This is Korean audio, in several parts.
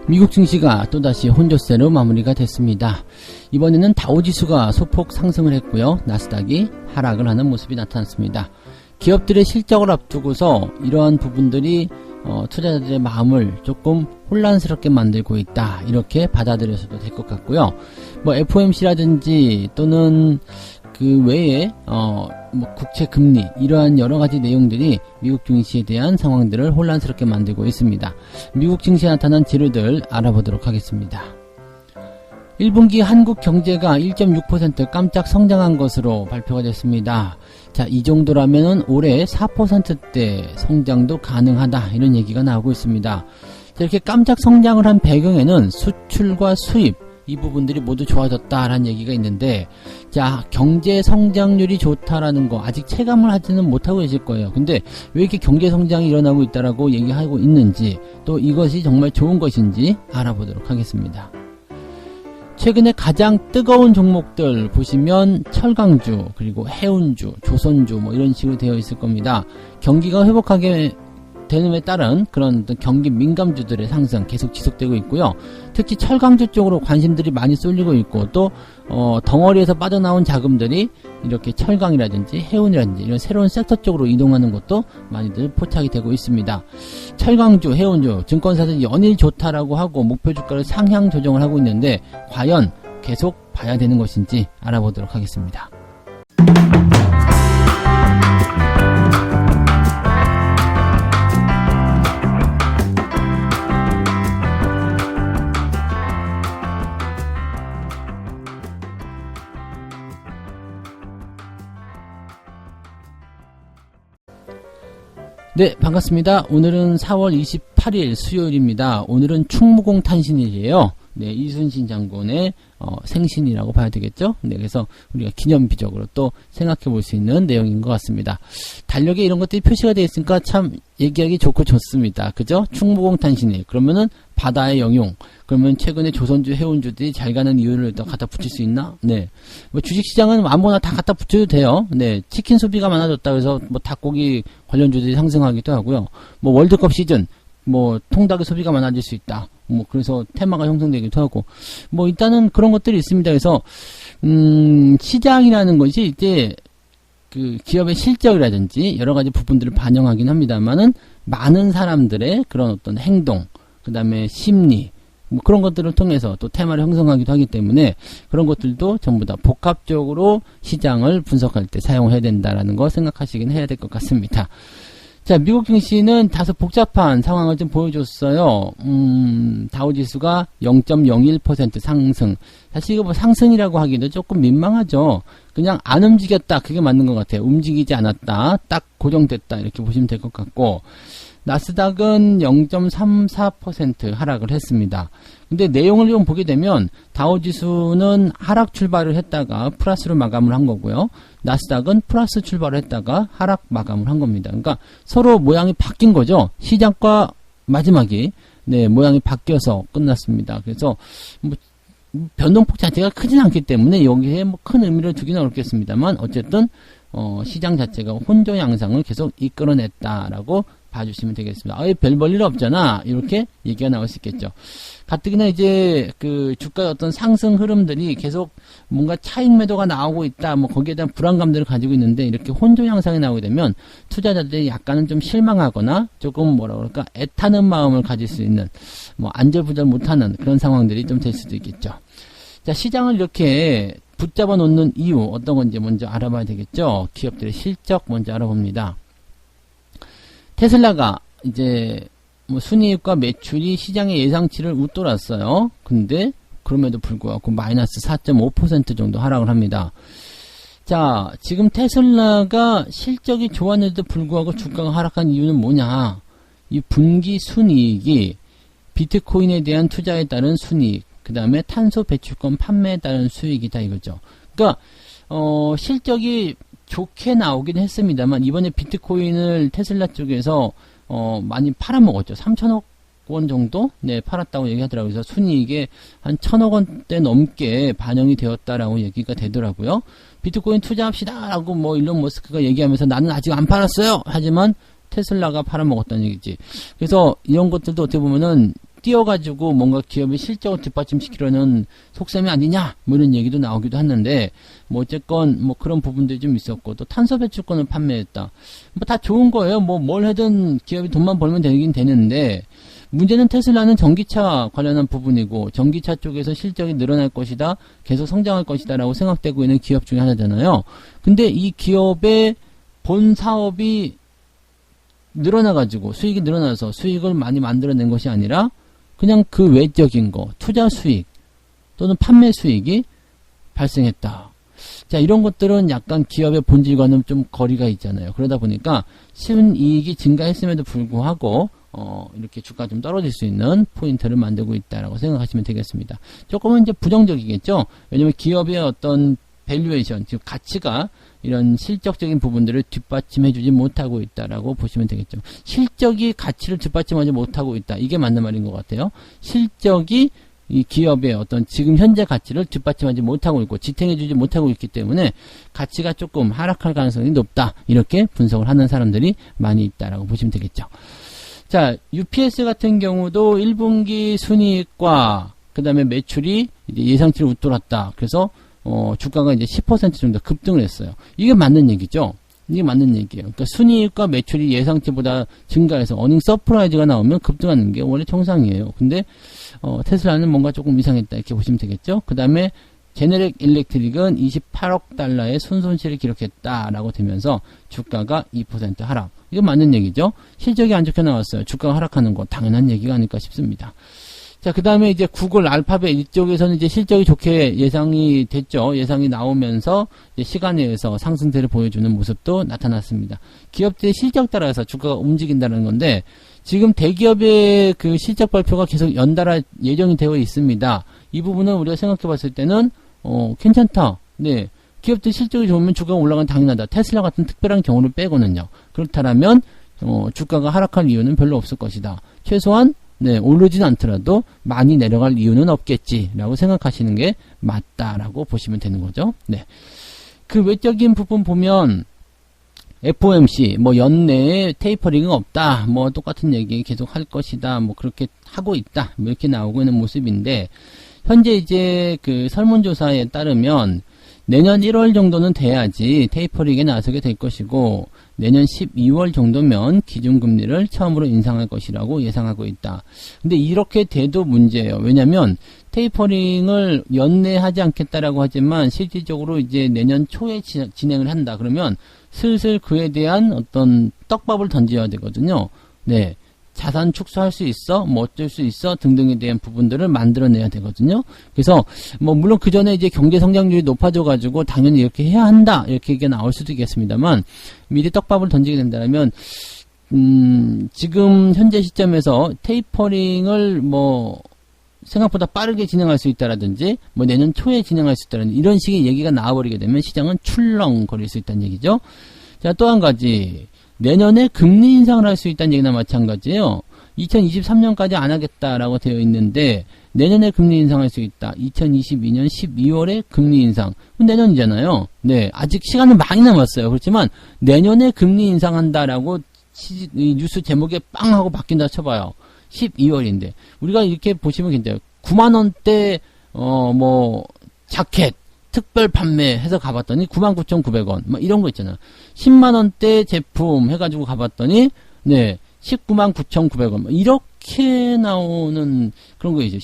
미국 증시가 또다시 혼조세로 마무리가 됐습니다. 이번에는 다우지수가 소폭 상승을 했고요. 나스닥이 하락을 하는 모습이 나타났습니다. 기업들의 실적을 앞두고서 이러한 부분들이 투자자들의 마음을 조금 혼란스럽게 만들고 있다, 이렇게 받아들여서도 될 것 같고요. 뭐 FOMC라든지 또는 그 외에 뭐 국채 금리, 이러한 여러 가지 내용들이 미국 증시에 대한 상황들을 혼란스럽게 만들고 있습니다. 미국 증시에 나타난 재료들 알아보도록 하겠습니다. 1분기 한국 경제가 1.6% 깜짝 성장한 것으로 발표가 됐습니다. 자, 이 정도라면은 올해 4%대 성장도 가능하다, 이런 얘기가 나오고 있습니다. 자, 이렇게 깜짝 성장을 한 배경에는 수출과 수입, 이 부분들이 모두 좋아졌다라는 얘기가 있는데, 자, 경제 성장률이 좋다라는 거 아직 체감을 하지는 못하고 계실 거예요. 근데 왜 이렇게 경제 성장이 일어나고 있다라고 얘기하고 있는지, 또 이것이 정말 좋은 것인지 알아보도록 하겠습니다. 최근에 가장 뜨거운 종목들 보시면 철강주, 그리고 해운주, 조선주 뭐 이런 식으로 되어 있을 겁니다. 경기가 회복하게 되는에 따른 그런 경기 민감주들의 상승 계속 지속되고 있고요. 특히 철강주 쪽으로 관심들이 많이 쏠리고 있고, 또 덩어리에서 빠져나온 자금들이 이렇게 철강이라든지 해운이라든지 이런 새로운 섹터 쪽으로 이동하는 것도 많이들 포착이 되고 있습니다. 철강주, 해운주, 증권사들이 연일 좋다라고 하고 목표 주가를 상향 조정을 하고 있는데, 과연 계속 봐야 되는 것인지 알아보도록 하겠습니다. 네, 반갑습니다. 오늘은 4월 28일 수요일입니다. 오늘은 충무공탄신일이에요. 네, 이순신 장군의 생신이라고 봐야 되겠죠? 네, 그래서 우리가 기념비적으로 또 생각해 볼 수 있는 내용인 것 같습니다. 달력에 이런 것들이 표시가 되어 있으니까 참 얘기하기 좋고 좋습니다. 그죠? 충무공탄신일. 그러면은 바다의 영용. 그러면 최근에 조선주, 해운주들이 잘 가는 이유를 더 갖다 붙일 수 있나? 네. 뭐 주식시장은 아무거나 다 갖다 붙여도 돼요. 네. 치킨 소비가 많아졌다 그래서 뭐 닭고기 관련주들이 상승하기도 하고요. 뭐 월드컵 시즌, 뭐 통닭의 소비가 많아질 수 있다. 뭐 그래서 테마가 형성되기도 하고, 뭐 일단은 그런 것들이 있습니다. 그래서 시장이라는 것이 이제 그 기업의 실적이라든지 여러 가지 부분들을 반영하긴 합니다만은, 많은 사람들의 그런 어떤 행동, 그 다음에 심리, 뭐 그런 것들을 통해서 또 테마를 형성하기도 하기 때문에, 그런 것들도 전부 다 복합적으로 시장을 분석할 때 사용해야 된다라는 거 생각하시긴 해야 될 것 같습니다. 자, 미국 증시는 다소 복잡한 상황을 좀 보여줬어요. 다우지수가 0.01% 상승. 사실 이거 뭐 상승이라고 하기도 조금 민망하죠. 그냥 안 움직였다, 그게 맞는 것 같아요. 움직이지 않았다, 딱 고정됐다, 이렇게 보시면 될 것 같고, 나스닥은 0.34% 하락을 했습니다. 근데 내용을 좀 보게 되면 다우지수는 하락 출발을 했다가 플러스로 마감을 한 거고요. 나스닥은 플러스 출발을 했다가 하락 마감을 한 겁니다. 그러니까 서로 모양이 바뀐 거죠. 시작과 마지막이 모양이 바뀌어서 끝났습니다. 그래서 뭐 변동폭 자체가 크진 않기 때문에 여기에 뭐 큰 의미를 두기는 어렵겠습니다만, 어쨌든 시장 자체가 혼조 양상을 계속 이끌어냈다라고 봐주시면 되겠습니다. 아예 별 볼 일 없잖아, 이렇게 얘기가 나올 수 있겠죠. 가뜩이나 이제 그 주가의 어떤 상승 흐름들이 계속 뭔가 차익 매도가 나오고 있다, 뭐 거기에 대한 불안감들을 가지고 있는데, 이렇게 혼조 양상이 나오게 되면 투자자들이 약간은 좀 실망하거나 조금 뭐라 그럴까, 애타는 마음을 가질 수 있는, 뭐 안절부절 못하는 그런 상황들이 좀 될 수도 있겠죠. 자, 시장을 이렇게 붙잡아 놓는 이유 어떤 건지 먼저 알아봐야 되겠죠. 기업들의 실적 먼저 알아봅니다. 테슬라가 이제 뭐 순이익과 매출이 시장의 예상치를 웃돌았어요. 근데 그럼에도 불구하고 마이너스 4.5% 정도 하락을 합니다. 자, 지금 테슬라가 실적이 좋았는데도 불구하고 주가가 하락한 이유는 뭐냐? 이 분기 순이익이 비트코인에 대한 투자에 따른 순이익, 그 다음에 탄소 배출권 판매에 따른 수익이다 이거죠. 그러니까 실적이 좋게 나오긴 했습니다만, 이번에 비트코인을 테슬라 쪽에서 많이 팔아먹었죠. 3천억 원 정도 팔았다고 얘기하더라고요. 그래서 순이익에 한 1,000억 원대 넘게 반영이 되었다라고 얘기가 되더라고요. 비트코인 투자합시다 라고 뭐 일론 머스크가 얘기하면서 나는 아직 안 팔았어요 하지만 테슬라가 팔아먹었다는 얘기지. 그래서 이런 것들도 어떻게 보면은 띄어가지고 뭔가 기업의 실적을 뒷받침시키려는 속셈이 아니냐 뭐 이런 얘기도 나오기도 했는데 뭐 어쨌건 뭐 그런 부분들이 좀 있었고 또 탄소 배출권을 판매했다. 뭐 다 좋은 거예요. 뭐 뭘 하든 기업이 돈만 벌면 되긴 되는데 문제는 테슬라는 전기차 관련한 부분이고 전기차 쪽에서 실적이 늘어날 것이다. 계속 성장할 것이다 라고 생각되고 있는 기업 중에 하나잖아요. 근데 이 기업의 본 사업이 늘어나가지고 수익이 늘어나서 수익을 많이 만들어낸 것이 아니라 그냥 그 외적인 거, 투자 수익 또는 판매 수익이 발생했다. 자, 이런 것들은 약간 기업의 본질과는 좀 거리가 있잖아요. 그러다 보니까 순이익이 증가했음에도 불구하고 이렇게 주가가 좀 떨어질 수 있는 포인트를 만들고 있다라고 생각하시면 되겠습니다. 조금은 이제 부정적이겠죠. 왜냐면 기업의 어떤 밸류에이션, 즉 가치가 이런 실적적인 부분들을 뒷받침해주지 못하고 있다라고 보시면 되겠죠. 실적이 가치를 뒷받침하지 못하고 있다. 이게 맞는 말인 것 같아요. 실적이 이 기업의 어떤 지금 현재 가치를 뒷받침하지 못하고 있고 지탱해주지 못하고 있기 때문에 가치가 조금 하락할 가능성이 높다. 이렇게 분석을 하는 사람들이 많이 있다라고 보시면 되겠죠. 자, UPS 같은 경우도 1분기 순이익과 그 다음에 매출이 이제 예상치를 웃돌았다. 그래서 주가가 이제 10% 정도 급등을 했어요. 이게 맞는 얘기죠. 이게 맞는 얘기예요. 그러니까 순이익과 매출이 예상치보다 증가해서 어닝 서프라이즈가 나오면 급등하는 게 원래 정상이에요. 근데 테슬라는 뭔가 조금 이상했다 이렇게 보시면 되겠죠. 그 다음에 제네릭 일렉트릭은 28억 달러의 순손실을 기록했다라고 되면서 주가가 2% 하락. 이게 맞는 얘기죠. 실적이 안 좋게 나왔어요. 주가가 하락하는 거 당연한 얘기가 아닐까 싶습니다. 자, 그 다음에 이제 구글, 알파벳 이쪽에서는 이제 실적이 좋게 예상이 됐죠. 예상이 나오면서 이제 시간에 의해서 상승세를 보여주는 모습도 나타났습니다. 기업들의 실적 따라서 주가가 움직인다는 건데 지금 대기업의 그 실적 발표가 계속 연달아 예정이 되어 있습니다. 이 부분은 우리가 생각해 봤을 때는 괜찮다. 네. 기업들 실적이 좋으면 주가가 올라가는 당연하다. 테슬라 같은 특별한 경우를 빼고는요. 그렇다면 주가가 하락할 이유는 별로 없을 것이다. 최소한 네, 오르진 않더라도 많이 내려갈 이유는 없겠지라고 생각하시는 게 맞다라고 보시면 되는 거죠. 네. 그 외적인 부분 보면 FOMC 뭐 연내에 테이퍼링은 없다. 뭐 똑같은 얘기 계속 할 것이다. 뭐 그렇게 하고 있다. 뭐 이렇게 나오고 있는 모습인데 현재 이제 그 설문조사에 따르면 내년 1월 정도는 돼야지 테이퍼링에 나서게 될 것이고 내년 12월 정도면 기준금리를 처음으로 인상할 것이라고 예상하고 있다. 근데 이렇게 돼도 문제예요. 왜냐면 테이퍼링을 연내에 하지 않겠다라고 하지만 실질적으로 이제 내년 초에 진행을 한다. 그러면 슬슬 그에 대한 어떤 떡밥을 던져야 되거든요. 네. 자산 축소할 수 있어, 뭐 어쩔 수 있어 등등에 대한 부분들을 만들어내야 되거든요. 그래서 뭐 물론 그 전에 이제 경제 성장률이 높아져가지고 당연히 이렇게 해야 한다 이렇게 얘기가 나올 수도 있겠습니다만 미리 떡밥을 던지게 된다면 지금 현재 시점에서 테이퍼링을 뭐 생각보다 빠르게 진행할 수 있다라든지 뭐 내년 초에 진행할 수 있다라든지 이런 식의 얘기가 나와버리게 되면 시장은 출렁거릴 수 있다는 얘기죠. 자, 또 한 가지. 내년에 금리 인상을 할 수 있다는 얘기나 마찬가지예요. 2023년까지 안 하겠다라고 되어 있는데 내년에 금리 인상할 수 있다. 2022년 12월에 금리 인상. 내년이잖아요. 네, 아직 시간은 많이 남았어요. 그렇지만 내년에 금리 인상한다라고 이 뉴스 제목에 빵 하고 바뀐다 쳐봐요. 12월인데 우리가 이렇게 보시면 괜찮아요. 9만 원대 뭐 자켓 특별 판매해서 가봤더니 99,900원 막 이런 거 있잖아. 10만원대 제품 해가지고 가봤더니 네 199,900원 이렇게 나오는 그런 거 이제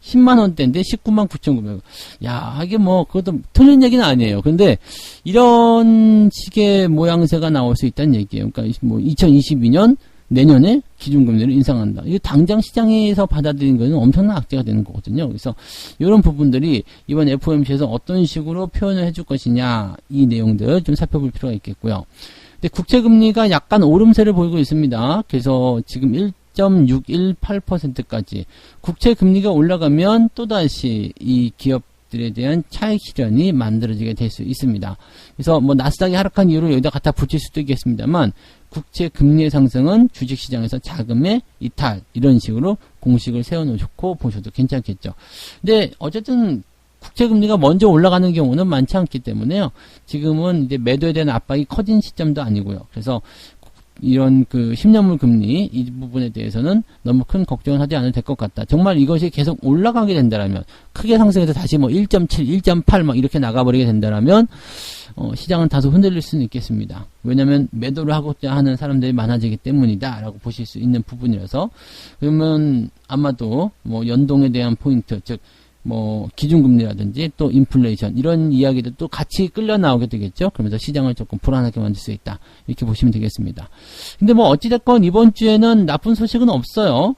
10만원대인데 199,900원. 야, 이게 뭐 그것도 틀린 얘기는 아니에요. 근데 이런 식의 모양새가 나올 수 있다는 얘기예요. 그러니까 뭐 2022년 내년에 기준금리를 인상한다. 이거 당장 시장에서 받아들인 거는 엄청난 악재가 되는 거거든요. 그래서 이런 부분들이 이번 FOMC에서 어떤 식으로 표현을 해줄 것이냐 이 내용들 좀 살펴볼 필요가 있겠고요. 근데 국채금리가 약간 오름세를 보이고 있습니다. 그래서 지금 1.618%까지 국채금리가 올라가면 또다시 이 기업들에 대한 차익 실현이 만들어지게 될 수 있습니다. 그래서 뭐 나스닥이 하락한 이유로 여기다 갖다 붙일 수도 있겠습니다만 국채 금리의 상승은 주식시장에서 자금의 이탈 이런 식으로 공식을 세워놓고 보셔도 괜찮겠죠. 근데 어쨌든 국채 금리가 먼저 올라가는 경우는 많지 않기 때문에요. 지금은 이제 매도에 대한 압박이 커진 시점도 아니고요. 그래서 이런 그 10년물 금리 이 부분에 대해서는 너무 큰 걱정을 하지 않아도 될 것 같다. 정말 이것이 계속 올라가게 된다라면, 크게 상승해서 다시 뭐 1.7, 1.8 막 이렇게 나가버리게 된다라면 시장은 다소 흔들릴 수는 있겠습니다. 왜냐하면 매도를 하고자 하는 사람들이 많아지기 때문이다라고 보실 수 있는 부분이라서, 그러면 아마도 뭐 연동에 대한 포인트, 즉 뭐 기준금리라든지 또 인플레이션 이런 이야기도 또 같이 끌려 나오게 되겠죠. 그러면서 시장을 조금 불안하게 만들 수 있다, 이렇게 보시면 되겠습니다. 근데 뭐 어찌됐건 이번 주에는 나쁜 소식은 없어요.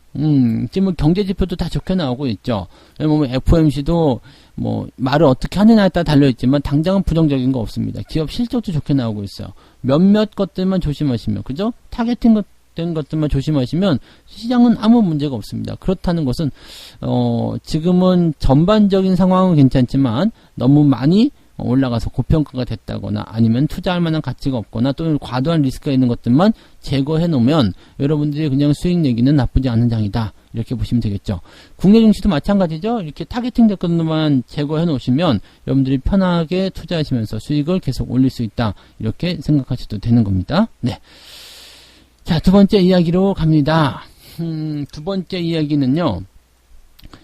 지금 경제 지표도 다 좋게 나오고 있죠. 뭐 FOMC도 뭐 말을 어떻게 하느냐에 따라 달려있지만 당장은 부정적인 거 없습니다. 기업 실적도 좋게 나오고 있어요. 몇몇 것들만 조심하시면, 그죠? 타겟팅 된 것들만 조심하시면 시장은 아무 문제가 없습니다. 그렇다는 것은 지금은 전반적인 상황은 괜찮지만 너무 많이 올라가서 고평가가 됐다거나 아니면 투자할 만한 가치가 없거나 또는 과도한 리스크가 있는 것들만 제거해 놓으면 여러분들이 그냥 수익 내기는 나쁘지 않은 장이다, 이렇게 보시면 되겠죠. 국내 증시도 마찬가지죠. 이렇게 타겟팅 된 것들만 제거해 놓으시면 여러분들이 편하게 투자하시면서 수익을 계속 올릴 수 있다, 이렇게 생각하셔도 되는 겁니다. 네. 자, 두 번째 이야기로 갑니다. 두 번째 이야기는요,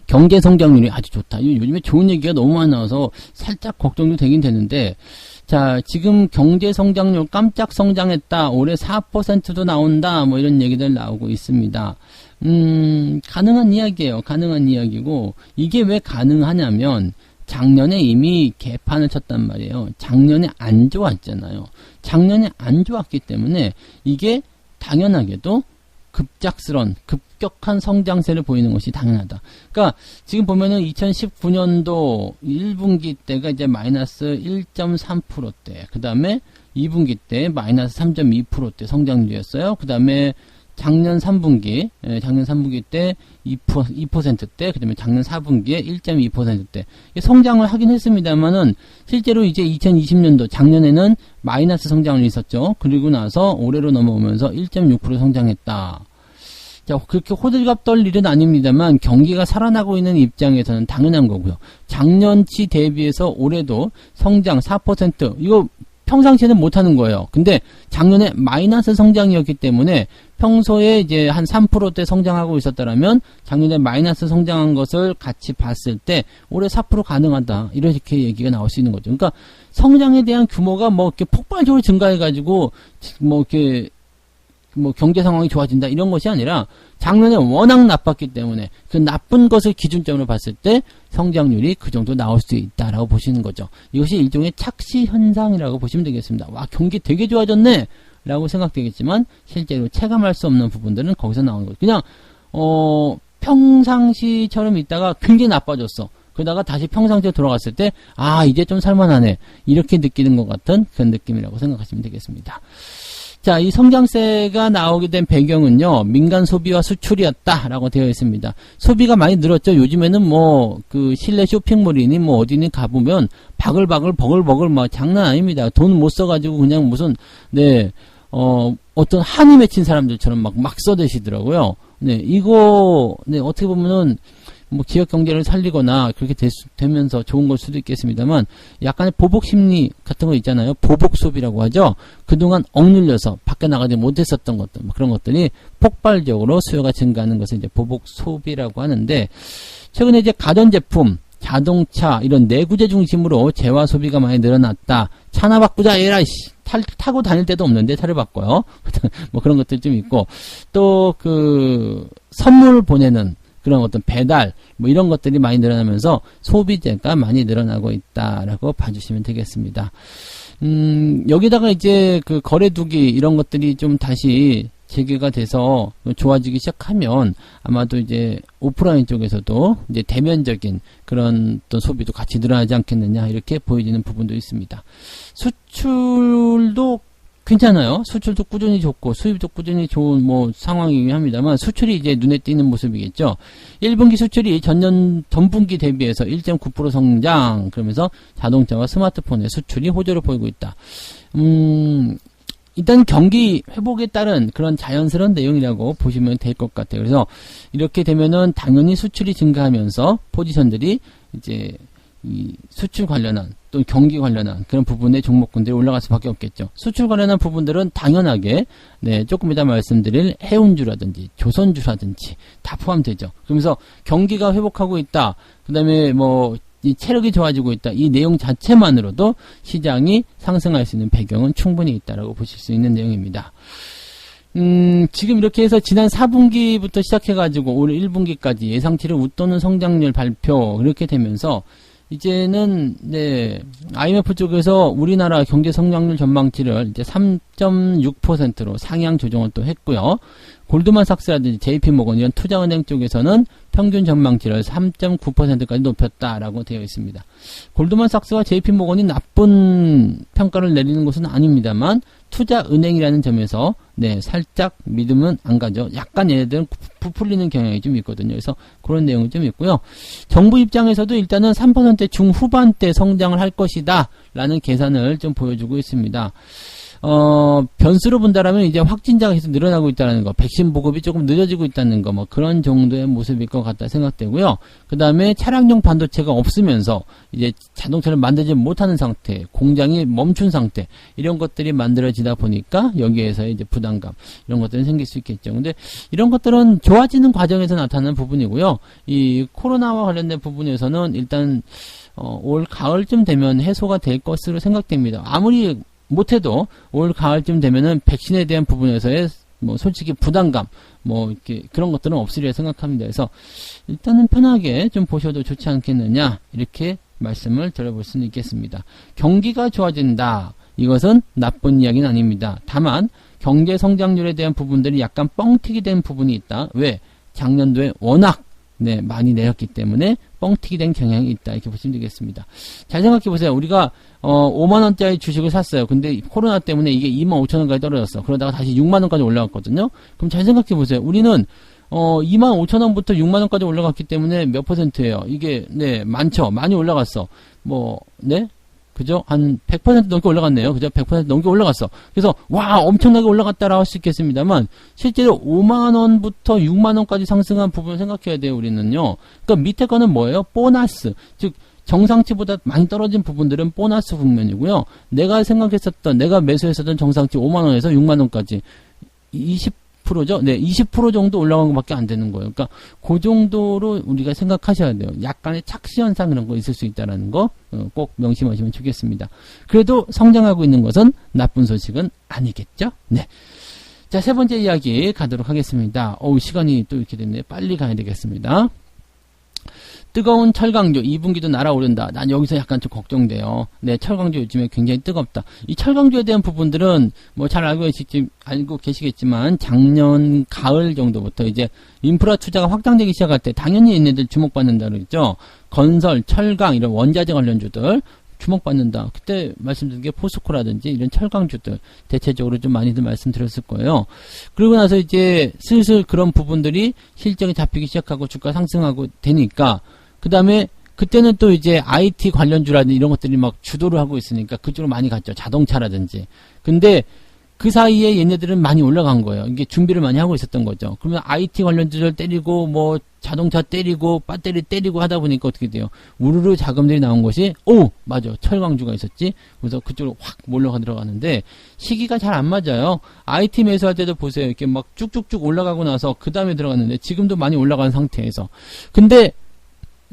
경제 성장률이 아주 좋다. 요즘에 좋은 얘기가 너무 많이 나와서 살짝 걱정도 되긴 되는데, 자, 지금 경제 성장률 깜짝 성장했다, 올해 4%도 나온다, 뭐 이런 얘기들 나오고 있습니다. 가능한 이야기예요. 가능한 이야기고, 이게 왜 가능하냐면 작년에 이미 개판을 쳤단 말이에요. 작년에 안 좋았잖아요. 작년에 안 좋았기 때문에 이게 당연하게도 급격한 성장세를 보이는 것이 당연하다. 그러니까 지금 보면은 2019년도 1분기 때가 이제 마이너스 1.3%대, 그 다음에 2분기 때 마이너스 3.2%대 성장률이었어요. 그 다음에 작년 3분기 때 2%대, 그 다음에 작년 4분기에 1.2%대 성장을 하긴 했습니다만은 실제로 이제 2020년도 작년에는 마이너스 성장률이 있었죠. 그리고 나서 올해로 넘어오면서 1.6% 성장했다. 자, 그렇게 호들갑 떨 일은 아닙니다만 경기가 살아나고 있는 입장에서는 당연한 거고요. 작년치 대비해서 올해도 성장 4%, 이거 평상시에는 못하는 거예요. 근데 작년에 마이너스 성장이었기 때문에 평소에 이제 한 3%대 성장하고 있었다라면 작년에 마이너스 성장한 것을 같이 봤을 때 올해 4% 가능하다, 이렇게 얘기가 나올 수 있는 거죠. 그러니까 성장에 대한 규모가 뭐 이렇게 폭발적으로 증가해가지고 뭐 이렇게 뭐 경제 상황이 좋아진다, 이런 것이 아니라 작년에 워낙 나빴기 때문에 그 나쁜 것을 기준점으로 봤을 때 성장률이 그 정도 나올 수 있다라고 보시는 거죠. 이것이 일종의 착시 현상이라고 보시면 되겠습니다. 와, 경기 되게 좋아졌네 라고 생각되겠지만 실제로 체감할 수 없는 부분들은 거기서 나오는 거죠. 그냥 평상시처럼 있다가 굉장히 나빠졌어. 그러다가 다시 평상시로 돌아갔을 때 이제 좀 살만하네, 이렇게 느끼는 것 같은 그런 느낌이라고 생각하시면 되겠습니다. 자, 이 성장세가 나오게 된 배경은요, 민간 소비와 수출이었다라고 되어 있습니다. 소비가 많이 늘었죠. 요즘에는 뭐 그 실내 쇼핑몰이니 뭐 어디니 가보면 바글바글 버글버글 막 장난 아닙니다. 돈 못 써가지고 그냥 무슨 어떤 한이 맺힌 사람들처럼 막 써대시더라고요. 네, 이거 어떻게 보면은 뭐 기업 경제를 살리거나 그렇게 되면서 좋은 걸 수도 있겠습니다만 약간의 보복 심리 같은 거 있잖아요. 보복 소비라고 하죠. 그동안 억눌려서 밖에 나가지 못했었던 것들, 뭐 그런 것들이 폭발적으로 수요가 증가하는 것을 이제 보복 소비라고 하는데, 최근에 이제 가전제품, 자동차 이런 내구재 중심으로 재화 소비가 많이 늘어났다. 차나 바꾸자, 에라이 타고 다닐 때도 없는데 차를 바꿔요. 뭐 그런 것들 좀 있고, 또 그 선물 보내는 그런 어떤 배달 뭐 이런 것들이 많이 늘어나면서 소비재가 많이 늘어나고 있다라고 봐주시면 되겠습니다. 여기다가 이제 그 거래두기 이런 것들이 좀 다시 재개가 돼서 좋아지기 시작하면 아마도 이제 오프라인 쪽에서도 이제 대면적인 그런 또 소비도 같이 늘어나지 않겠느냐, 이렇게 보여지는 부분도 있습니다. 수출도 괜찮아요. 수출도 꾸준히 좋고 수입도 꾸준히 좋은 뭐 상황이긴 합니다만 수출이 이제 눈에 띄는 모습이겠죠. 1분기 수출이 전분기 대비해서 1.9% 성장, 그러면서 자동차와 스마트폰의 수출이 호조를 보이고 있다. 일단 경기 회복에 따른 그런 자연스러운 내용이라고 보시면 될 것 같아요. 그래서 이렇게 되면은 당연히 수출이 증가하면서 포지션들이 이제 이 수출 관련한 또 경기 관련한 그런 부분의 종목군들이 올라갈 수밖에 없겠죠. 수출 관련한 부분들은 당연하게 네, 조금 이따 말씀드릴 해운주라든지 조선주라든지 다 포함되죠. 그러면서 경기가 회복하고 있다. 그다음에 뭐 이 체력이 좋아지고 있다. 이 내용 자체만으로도 시장이 상승할 수 있는 배경은 충분히 있다라고 보실 수 있는 내용입니다. 지금 이렇게 해서 지난 4분기부터 시작해가지고 올 1분기까지 예상치를 웃도는 성장률 발표 이렇게 되면서 이제는 네, IMF 쪽에서 우리나라 경제 성장률 전망치를 이제 3.6%로 상향 조정을 또 했고요. 골드만삭스라든지 JP모건 이런 투자은행 쪽에서는 평균 전망치를 3.9%까지 높였다라고 되어 있습니다. 골드만삭스와 JP모건이 나쁜 평가를 내리는 것은 아닙니다만 투자은행이라는 점에서 네, 살짝 믿으면 안 가죠. 약간 얘네들은 부풀리는 경향이 좀 있거든요. 그래서 그런 내용이 좀 있고요. 정부 입장에서도 일단은 3% 중후반대 성장을 할 것이다 라는 계산을 좀 보여주고 있습니다. 변수로 본다라면 이제 확진자가 계속 늘어나고 있다는 거, 백신 보급이 조금 늦어지고 있다는 거, 뭐 그런 정도의 모습일 것 같다 생각되고요. 그 다음에 차량용 반도체가 없으면서 이제 자동차를 만들지 못하는 상태, 공장이 멈춘 상태, 이런 것들이 만들어지다 보니까 여기에서 이제 부담감, 이런 것들이 생길 수 있겠죠. 근데 이런 것들은 좋아지는 과정에서 나타나는 부분이고요. 이 코로나와 관련된 부분에서는 일단, 올 가을쯤 되면 해소가 될 것으로 생각됩니다. 아무리 못해도 올 가을쯤 되면은 백신에 대한 부분에서의 뭐 솔직히 부담감 뭐 이렇게 그런 것들은 없으리라 생각합니다. 그래서 일단은 편하게 좀 보셔도 좋지 않겠느냐 이렇게 말씀을 드려볼 수는 있겠습니다. 경기가 좋아진다. 이것은 나쁜 이야기는 아닙니다. 다만 경제 성장률에 대한 부분들이 약간 뻥튀기 된 부분이 있다. 왜? 작년도에 워낙 네, 많이 내렸기 때문에 뻥튀기 된 경향이 있다. 이렇게 보시면 되겠습니다. 잘 생각해 보세요. 우리가 5만원짜리 주식을 샀어요. 근데 코로나 때문에 이게 25,000원까지 떨어졌어. 그러다가 다시 6만원까지 올라갔거든요. 그럼 잘 생각해 보세요. 우리는 25,000원부터 6만원까지 올라갔기 때문에 몇 %예요? 이게 네, 많죠. 많이 올라갔어. 뭐 네? 그죠? 한 100% 넘게 올라갔네요. 그죠? 100% 넘게 올라갔어. 그래서 와 엄청나게 올라갔다라고 할 수 있겠습니다만 실제로 5만원부터 6만원까지 상승한 부분을 생각해야 돼요. 우리는요. 그러니까 밑에 거는 뭐예요? 보너스. 즉 정상치보다 많이 떨어진 부분들은 보너스 국면이고요. 내가 생각했었던 내가 매수했었던 정상치 5만원에서 6만원까지 20%죠? 네, 20% 정도 올라간 것밖에 안 되는 거예요. 그러니까 그 정도로 우리가 생각하셔야 돼요. 약간의 착시 현상 그런 거 있을 수 있다라는 거 꼭 명심하시면 좋겠습니다. 그래도 성장하고 있는 것은 나쁜 소식은 아니겠죠? 네. 자, 세 번째 이야기 가도록 하겠습니다. 시간이 또 이렇게 됐네. 빨리 가야 되겠습니다. 뜨거운 철강주 2분기도 날아오른다. 난 여기서 약간 좀 걱정돼요. 네, 철강주 요즘에 굉장히 뜨겁다. 이 철강주에 대한 부분들은 뭐 잘 알고 계시겠지만 작년 가을 정도부터 이제 인프라 투자가 확장되기 시작할 때 당연히 얘네들 주목받는다 그랬죠. 건설, 철강 이런 원자재 관련주들 주목받는다. 그때 말씀드린 게 포스코라든지 이런 철강주들 대체적으로 좀 많이들 말씀드렸을 거예요. 그리고 나서 이제 슬슬 그런 부분들이 실적이 잡히기 시작하고 주가 상승하고 되니까 그 다음에 그때는 또 이제 IT 관련주라든지 이런 것들이 막 주도를 하고 있으니까 그쪽으로 많이 갔죠. 자동차라든지. 근데 그 사이에 얘네들은 많이 올라간 거예요. 이게 준비를 많이 하고 있었던 거죠. 그러면 IT 관련주를 때리고 뭐 자동차 때리고 배터리 때리고 하다 보니까 어떻게 돼요? 우르르 자금들이 나온 것이 맞아. 철강주가 있었지. 그래서 그쪽으로 확 몰려가 들어가는데 시기가 잘 안 맞아요. IT 매수할 때도 보세요. 이렇게 막 쭉쭉쭉 올라가고 나서 그 다음에 들어갔는데 지금도 많이 올라간 상태에서 근데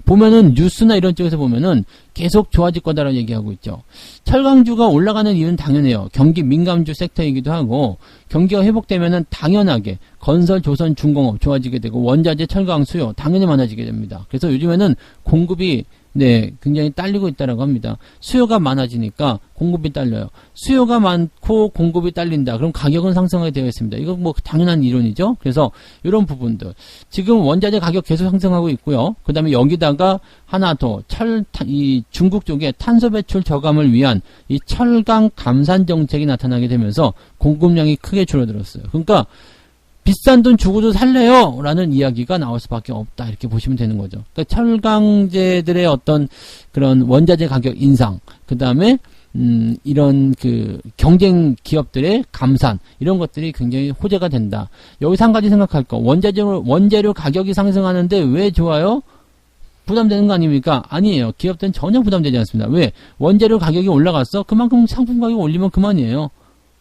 보면은 뉴스나 이런 쪽에서 보면은 계속 좋아질 거다라고 얘기하고 있죠. 철강주가 올라가는 이유는 당연해요. 경기 민감주 섹터이기도 하고 경기가 회복되면은 당연하게 건설, 조선, 중공업 좋아지게 되고 원자재, 철강 수요 당연히 많아지게 됩니다. 그래서 요즘에는 공급이 네, 굉장히 딸리고 있다라고 합니다. 수요가 많아지니까 공급이 딸려요. 수요가 많고 공급이 딸린다. 그럼 가격은 상승하게 되어 있습니다. 이거 뭐 당연한 이론이죠. 그래서 이런 부분들. 지금 원자재 가격 계속 상승하고 있고요. 그 다음에 여기다가 하나 더 이 중국 쪽에 탄소 배출 저감을 위한 이 철강 감산 정책이 나타나게 되면서 공급량이 크게 줄어들었어요. 그러니까 비싼 돈 주고도 살래요! 라는 이야기가 나올 수밖에 없다. 이렇게 보시면 되는 거죠. 그러니까 철강제들의 어떤 그런 원자재 가격 인상, 그 다음에, 이런 그 경쟁 기업들의 감산, 이런 것들이 굉장히 호재가 된다. 여기서 한 가지 생각할 거. 원재료 가격이 상승하는데 왜 좋아요? 부담되는 거 아닙니까? 아니에요. 기업들은 전혀 부담되지 않습니다. 왜? 원재료 가격이 올라갔어? 그만큼 상품 가격 올리면 그만이에요.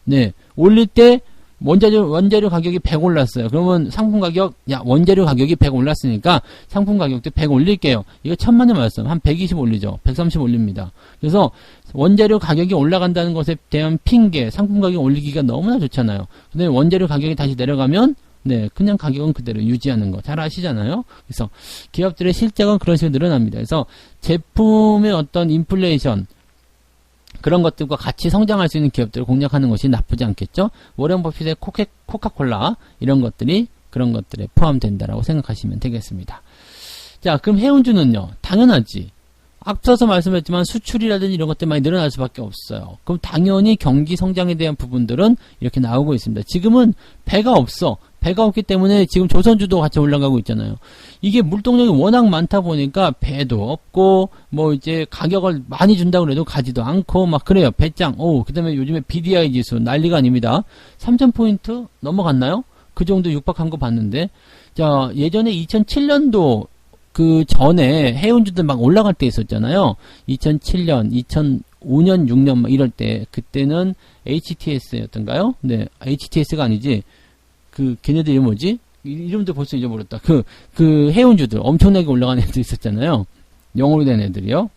네. 올릴 때 원재료 가격이 100 올랐어요. 그러면 상품 가격, 원재료 가격이 100 올랐으니까 상품 가격도 100 올릴게요. 이거 천만의 말씀. 한 120 올리죠. 130 올립니다. 그래서 원재료 가격이 올라간다는 것에 대한 핑계, 상품 가격 올리기가 너무나 좋잖아요. 근데 원재료 가격이 다시 내려가면 네, 그냥 가격은 그대로 유지하는 거 잘 아시잖아요. 그래서 기업들의 실적은 그런 식으로 늘어납니다. 그래서 제품의 어떤 인플레이션 그런 것들과 같이 성장할 수 있는 기업들을 공략하는 것이 나쁘지 않겠죠. 워렌 버핏의 코카콜라 이런 것들이 그런 것들에 포함된다라고 생각하시면 되겠습니다. 자, 그럼 해운주는요. 당연하지. 앞서서 말씀했지만 수출이라든지 이런 것들 많이 늘어날 수밖에 없어요. 그럼 당연히 경기 성장에 대한 부분들은 이렇게 나오고 있습니다. 지금은 배가 없어. 배가 없기 때문에 지금 조선주도 같이 올라가고 있잖아요. 이게 물동력이 워낙 많다 보니까 배도 없고 뭐 이제 가격을 많이 준다고 해도 가지도 않고 막 그래요. 배짱. 그 다음에 요즘에 BDI 지수 난리가 아닙니다. 3000포인트 넘어갔나요? 그 정도 육박한 거 봤는데 자, 예전에 2007년도 그 전에 해운주들 막 올라갈 때 있었잖아요. 2007년, 2005년, 6년 막 이럴 때 그때는 HTS였던가요? 네, HTS가 아니지. 걔네들 이름 뭐지? 이름도 벌써 잊어버렸다. 그 해운주들 엄청나게 올라간 애들 있었잖아요. 영어로 된 애들이요.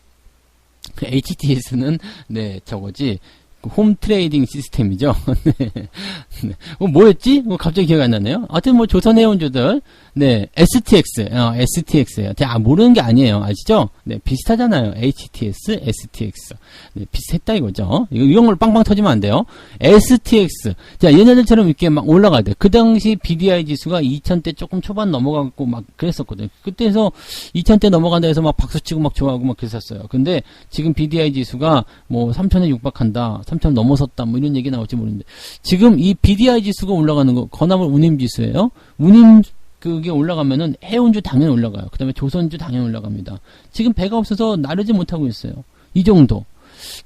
그 HTS는 네, 저거지. 홈 트레이딩 시스템이죠. 네. 네. 뭐였지? 갑자기 기억이 안 나네요. 하여튼 뭐 조선 해운주들, 네, STX예요. 제가 모르는 게 아니에요. 아시죠? 네, 비슷하잖아요. HTS, STX. 네, 비슷했다 이거죠. 이런 걸 빵빵 터지면 안 돼요. STX. 자, 얘네들처럼 이렇게 막 올라가야 돼. 그 당시 BDI 지수가 2000대 조금 초반 넘어가고 막 그랬었거든요. 그때에서 2000대 넘어간다 해서 막 박수치고 막 좋아하고 막 그랬었어요. 근데 지금 BDI 지수가 뭐 3000에 육박한다. 3000 넘어섰다. 뭐 이런 얘기 나올지 모르는데. 지금 이 BDI 지수가 올라가는 거, 건화물 운임 지수예요. 운임 그게 올라가면은 해운주 당연히 올라가요. 그 다음에 조선주 당연히 올라갑니다. 지금 배가 없어서 나르지 못하고 있어요. 이 정도.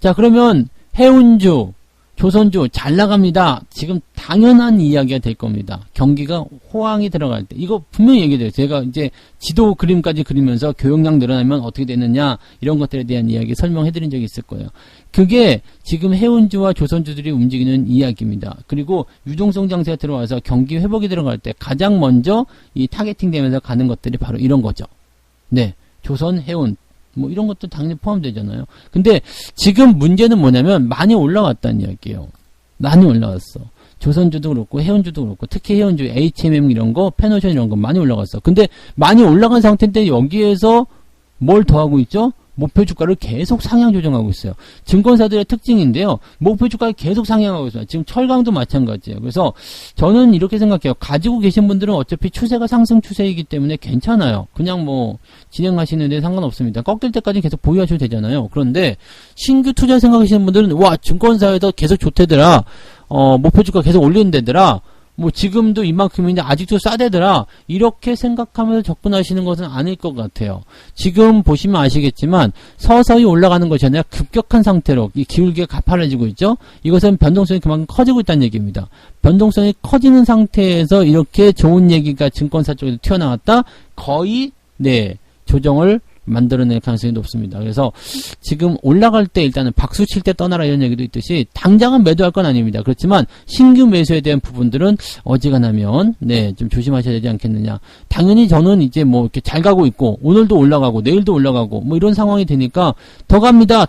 자, 그러면 해운주, 조선주 잘 나갑니다. 지금 당연한 이야기가 될 겁니다. 경기가 호황이 들어갈 때. 이거 분명히 얘기돼요. 제가 이제 지도 그림까지 그리면서 교역량 늘어나면 어떻게 되느냐 이런 것들에 대한 이야기 설명해드린 적이 있을 거예요. 그게 지금 해운주와 조선주들이 움직이는 이야기입니다. 그리고 유동성 장세가 들어와서 경기 회복이 들어갈 때 가장 먼저 이 타겟팅 되면서 가는 것들이 바로 이런 거죠. 네, 조선, 해운 뭐 이런 것도 당연히 포함되잖아요. 근데 지금 문제는 뭐냐면 많이 올라왔다는 이야기예요. 많이 올라왔어. 조선주도 그렇고 해운주도 그렇고 특히 해운주 HMM 이런 거 페노션 이런 거 많이 올라갔어. 근데 많이 올라간 상태인데 여기에서 뭘 더하고 있죠? 목표 주가를 계속 상향 조정하고 있어요. 증권사들의 특징인데요. 목표 주가를 계속 상향하고 있어요. 지금 철강도 마찬가지예요. 그래서 저는 이렇게 생각해요. 가지고 계신 분들은 어차피 추세가 상승 추세이기 때문에 괜찮아요. 그냥 뭐 진행하시는데 상관없습니다. 꺾일 때까지 계속 보유하셔도 되잖아요. 그런데 신규 투자 생각하시는 분들은 와 증권사에서 계속 좋대더라. 목표 주가 계속 올리는 데더라. 뭐 지금도 이만큼인데 아직도 싸대더라 이렇게 생각하면서 접근하시는 것은 아닐 것 같아요. 지금 보시면 아시겠지만 서서히 올라가는 것이 아니라 급격한 상태로 이 기울기가 가파라지고 있죠. 이것은 변동성이 그만큼 커지고 있다는 얘기입니다. 변동성이 커지는 상태에서 이렇게 좋은 얘기가 증권사 쪽에서 튀어나왔다 거의 네 조정을 만들어낼 가능성이 높습니다. 그래서 지금 올라갈 때 일단은 박수 칠 때 떠나라 이런 얘기도 있듯이 당장은 매도할 건 아닙니다. 그렇지만 신규 매수에 대한 부분들은 어지간하면 네, 좀 조심하셔야 되지 않겠느냐. 당연히 저는 이제 뭐 이렇게 잘 가고 있고 오늘도 올라가고 내일도 올라가고 뭐 이런 상황이 되니까 더 갑니다.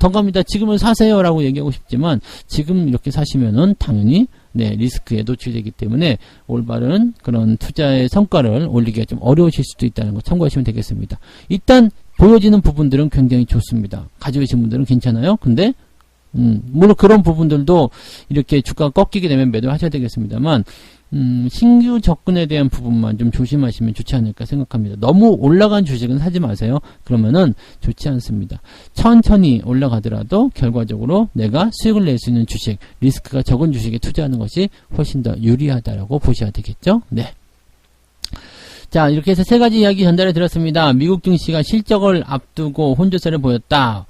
지금은 사세요라고 얘기하고 싶지만 지금 이렇게 사시면은 당연히 네, 리스크에 노출되기 때문에 올바른 그런 투자의 성과를 올리기가 좀 어려우실 수도 있다는 거 참고하시면 되겠습니다. 일단 보여지는 부분들은 굉장히 좋습니다. 가지고 계신 분들은 괜찮아요. 근데 물론 그런 부분들도 이렇게 주가가 꺾이게 되면 매도하셔야 되겠습니다만 신규 접근에 대한 부분만 좀 조심하시면 좋지 않을까 생각합니다. 너무 올라간 주식은 사지 마세요. 그러면은 좋지 않습니다. 천천히 올라가더라도 결과적으로 내가 수익을 낼 수 있는 주식, 리스크가 적은 주식에 투자하는 것이 훨씬 더 유리하다라고 보셔야 되겠죠. 네. 자, 이렇게 해서 세 가지 이야기 전달해 드렸습니다. 미국 증시가 실적을 앞두고 혼조세를 보였다.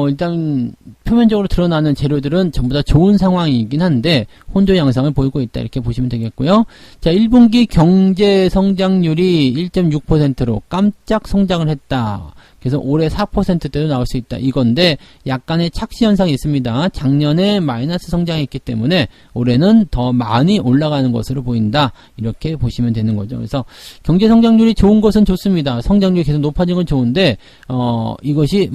일단 표면적으로 드러나는 재료들은 전부 다 좋은 상황이긴 한데 혼조 양상을 보이고 있다 이렇게 보시면 되겠고요. 자, 1분기 경제 성장률이 1.6%로 깜짝 성장을 했다. 그래서 올해 4%대도 나올 수 있다 이건데 약간의 착시 현상이 있습니다. 작년에 마이너스 성장했기 때문에 올해는 더 많이 올라가는 것으로 보인다 이렇게 보시면 되는 거죠. 그래서 경제 성장률이 좋은 것은 좋습니다. 성장률이 계속 높아진 건 좋은데 이것이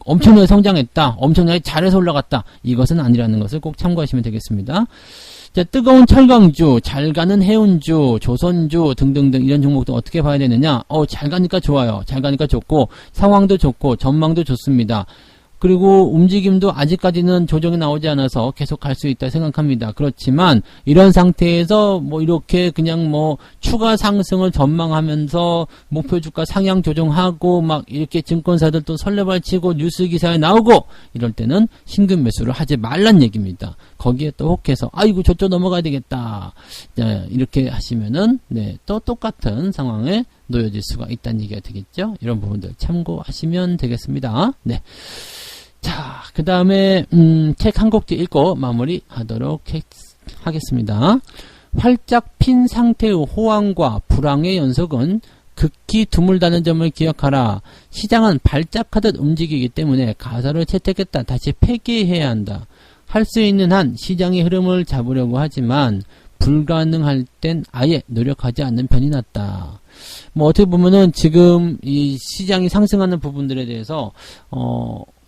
엄청나게 성장했다, 엄청나게 잘해서 올라갔다 이것은 아니라는 것을 꼭 참고하시면 되겠습니다. 자, 뜨거운 철강주, 잘 가는 해운주, 조선주 등등등 이런 종목도 어떻게 봐야 되느냐? 잘 가니까 좋아요. 잘 가니까 좋고 상황도 좋고 전망도 좋습니다. 그리고 움직임도 아직까지는 조정이 나오지 않아서 계속 갈 수 있다 생각합니다. 그렇지만 이런 상태에서 이렇게 그냥 추가 상승을 전망하면서 목표 주가 상향 조정하고 이렇게 증권사들 또 설레발치고 뉴스 기사에 나오고 이럴 때는 신규 매수를 하지 말란 얘기입니다. 거기에 또 혹해서 아이고 저쪽 넘어가야 되겠다. 자, 이렇게 하시면은 또 똑같은 상황에 놓여질 수가 있다는 얘기가 되겠죠. 이런 부분들 참고하시면 되겠습니다. 네. 자, 그 다음에 책 한 곡도 읽고 마무리하도록 하겠습니다. 활짝 핀 상태의 호황과 불황의 연속은 극히 드물다는 점을 기억하라. 시장은 발작하듯 움직이기 때문에 가설을 채택했다 다시 폐기해야 한다. 할 수 있는 한 시장의 흐름을 잡으려고 하지만 불가능할 땐 아예 노력하지 않는 편이 낫다. 어떻게 보면은 지금 이 시장이 상승하는 부분들에 대해서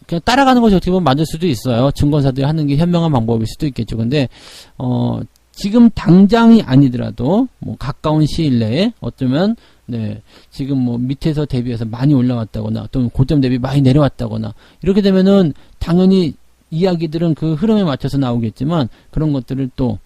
그냥 따라가는 것이 어떻게 보면 맞을 수도 있어요. 증권사들이 하는 게 현명한 방법일 수도 있겠죠. 근데 지금 당장이 아니더라도 가까운 시일 내에 어쩌면 지금 밑에서 대비해서 많이 올라왔다거나 또는 고점 대비 많이 내려왔다거나 이렇게 되면은 당연히 이야기들은 그 흐름에 맞춰서 나오겠지만 그런 것들을 또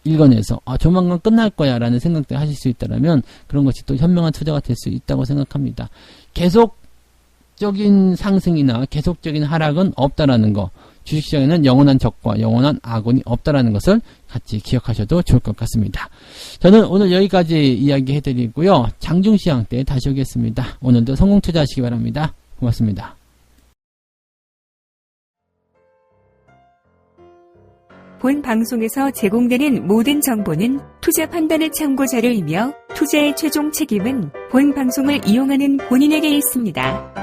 읽어내서 조만간 끝날 거야 라는 생각들 하실 수 있다면 그런 것이 또 현명한 투자가 될 수 있다고 생각합니다. 계속적인 상승이나 계속적인 하락은 없다라는 거, 주식시장에는 영원한 적과 영원한 악운이 없다라는 것을 같이 기억하셔도 좋을 것 같습니다. 저는 오늘 여기까지 이야기 해드리고요. 장중시장 때 다시 오겠습니다. 오늘도 성공 투자하시기 바랍니다. 고맙습니다. 본 방송에서 제공되는 모든 정보는 투자 판단의 참고 자료이며 투자의 최종 책임은 본 방송을 이용하는 본인에게 있습니다.